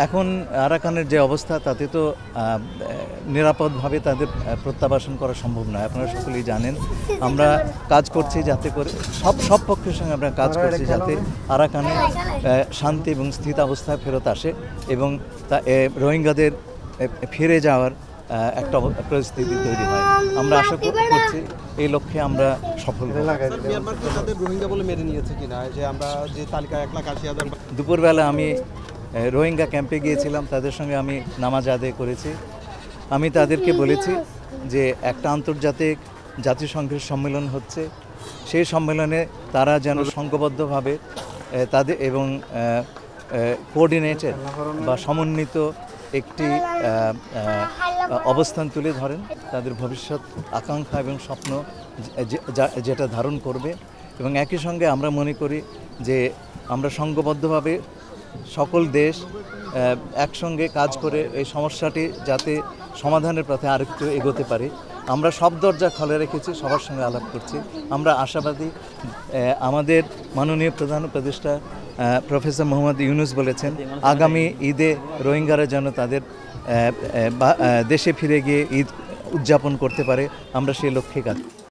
এখন আরাকানের যে অবস্থা তাতে তো নিরাপদভাবে তাদের প্রত্যাবাসন করা সম্ভব নয়। আপনারা সকলেই জানেন আমরা কাজ করছি যাতে করে সব পক্ষের সঙ্গে আমরা কাজ করছি যাতে আরাকানে শান্তি এবং স্থিতাবস্থায় ফেরত আসে এবং রোহিঙ্গাদের ফিরে যাওয়ার একটা পরিস্থিতি তৈরি হয়। আমরা আশা করছি এই লক্ষ্যে আমরা সফল হব। রোহিঙ্গা বলে মেনে নিয়েছে কিনা যে আমরা যে তালিকা 1,80,000 দুপুরবেলা আমি রোহিঙ্গা ক্যাম্পে গিয়েছিলাম, তাদের সঙ্গে আমি নামাজ আদায় করেছি। আমি তাদেরকে বলেছি যে একটা আন্তর্জাতিক জাতিসংঘের সম্মেলন হচ্ছে, সেই সম্মেলনে তারা যেন সংঘবদ্ধভাবে তাদের এবং কোঅর্ডিনেটেড বা সমন্বিত একটি অবস্থান তুলে ধরেন, তাদের ভবিষ্যৎ আকাঙ্ক্ষা এবং স্বপ্ন যেটা ধারণ করবে। এবং একই সঙ্গে আমরা মনে করি যে আমরা সংঘবদ্ধভাবে সকল দেশ একসঙ্গে কাজ করে এই সমস্যাটি যাতে সমাধানের পথে আরেকটু এগোতে পারে। আমরা সব দরজা খোলা রেখেছি, সবার সঙ্গে আলাপ করছি। আমরা আশাবাদী আমাদের মাননীয় প্রধান উপদেষ্টা প্রফেসর মোহাম্মদ ইউনুস বলেছেন আগামী ঈদে রোহিঙ্গারা যেন তাদের দেশে ফিরে গিয়ে ঈদ উদযাপন করতে পারে। আমরা সেই লক্ষ্যে কাজ